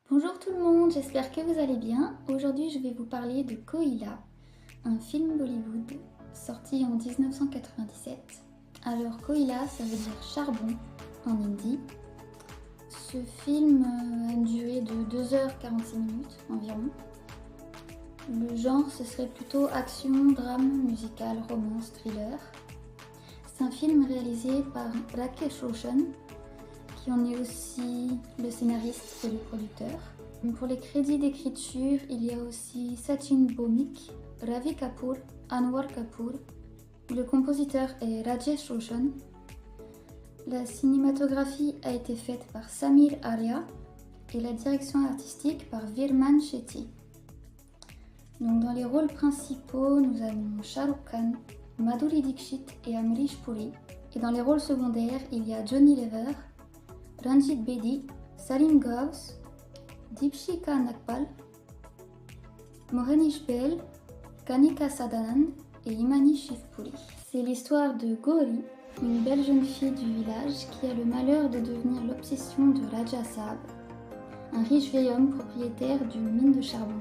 Bonjour tout le monde, j'espère que vous allez bien. Aujourd'hui je vais vous parler de Koila, un film Bollywood sorti en 1997. Alors Koila ça veut dire charbon en hindi. Ce film a une durée de 2h46 environ. Le genre ce serait plutôt action, drame, musical, romance, thriller. C'est un film réalisé par Rakesh Roshan, qui en est aussi le scénariste et le producteur. Pour les crédits d'écriture, il y a aussi Sachin Bhowmik, Ravi Kapoor, Anwar Kapoor. Le compositeur est Rajesh Roshan. La cinématographie a été faite par Samir Arya et la direction artistique par Virman Shetty. Donc dans les rôles principaux, nous avons Shah Rukh Khan, Madhuri Dixit et Amrish Puri. Et dans les rôles secondaires, il y a Johnny Lever, Ranjit Bedi, Salim Ghaus, Deepshika Nagpal, Mohanish Bail, Kanika Sadanand et Imani Shivpuri. C'est l'histoire de Gauri, une belle jeune fille du village qui a le malheur de devenir l'obsession de Raja Saab, un riche vieil homme propriétaire d'une mine de charbon.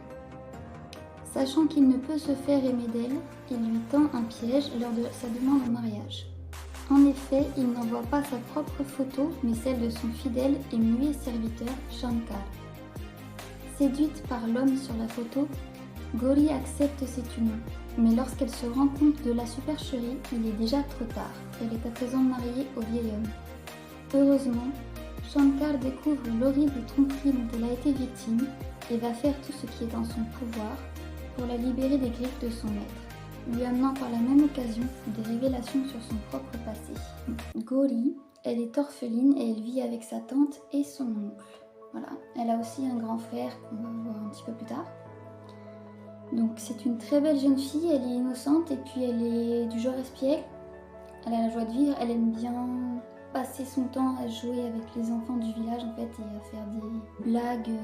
Sachant qu'il ne peut se faire aimer d'elle, il lui tend un piège lors de sa demande en mariage. En effet, il n'envoie pas sa propre photo, mais celle de son fidèle et muet serviteur Shankar. Séduite par l'homme sur la photo, Gauri accepte cette union. Mais lorsqu'elle se rend compte de la supercherie, il est déjà trop tard. Elle est à présent mariée au vieil homme. Heureusement, Shankar découvre l'horrible tromperie dont elle a été victime et va faire tout ce qui est en son pouvoir pour la libérer des griffes de son maître, lui amenant par la même occasion des révélations sur son propre passé. Gauri, elle est orpheline et elle vit avec sa tante et son oncle. Voilà. Elle a aussi un grand frère qu'on va voir un petit peu plus tard. Donc c'est une très belle jeune fille, elle est innocente et puis elle est du genre espiègle. Elle a la joie de vivre, elle aime bien passer son temps à jouer avec les enfants du village en fait et à faire des blagues,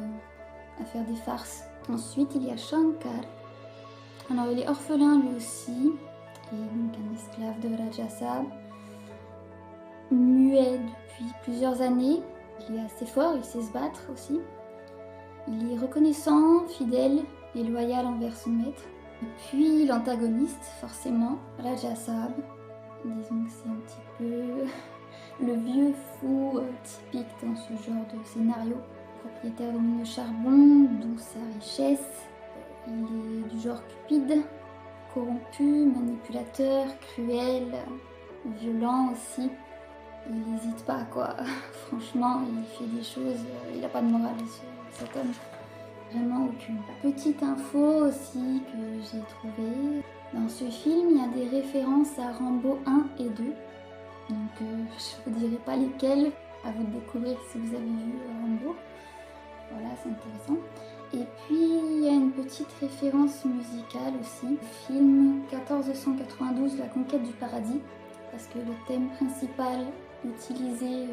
à faire des farces. Ensuite il y a Shankar. Alors il est orphelin lui aussi, et donc un esclave de Raja Saab, muet depuis plusieurs années. Il est assez fort, il sait se battre aussi. Il est reconnaissant, fidèle et loyal envers son maître. Et puis l'antagoniste, forcément, Raja Saab. Disons que c'est un petit peu le vieux fou typique dans ce genre de scénario. Propriétaire de mine de charbon, dont sa richesse. Il est du genre cupide, corrompu, manipulateur, cruel, violent aussi. Il n'hésite pas quoi, franchement il fait des choses, il n'a pas de morale cet homme, vraiment aucune. Petite info aussi que j'ai trouvée, dans ce film il y a des références à Rambo 1 et 2, donc je vous dirai pas lesquelles, à vous de découvrir si vous avez vu Rambo, voilà c'est intéressant. Et puis il y a une petite référence musicale aussi, le film 1492, La conquête du paradis, parce que le thème principal utilisé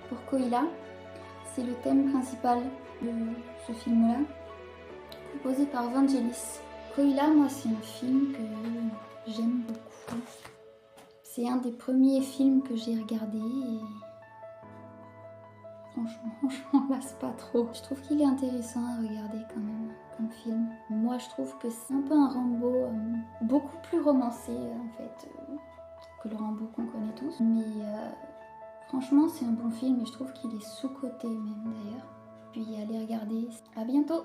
pour Koila, c'est le thème principal de ce film-là, composé par Vangelis. Koila, moi, c'est un film que j'aime beaucoup. C'est un des premiers films que j'ai regardé et franchement, je m'en lasse pas trop. Je trouve qu'il est intéressant à regarder quand même comme film. Moi, je trouve que c'est un peu un Rambo beaucoup plus romancé en fait que le Rambo qu'on connaît tous. Mais franchement, c'est un bon film et je trouve qu'il est sous-coté même d'ailleurs. Puis allez regarder. À bientôt!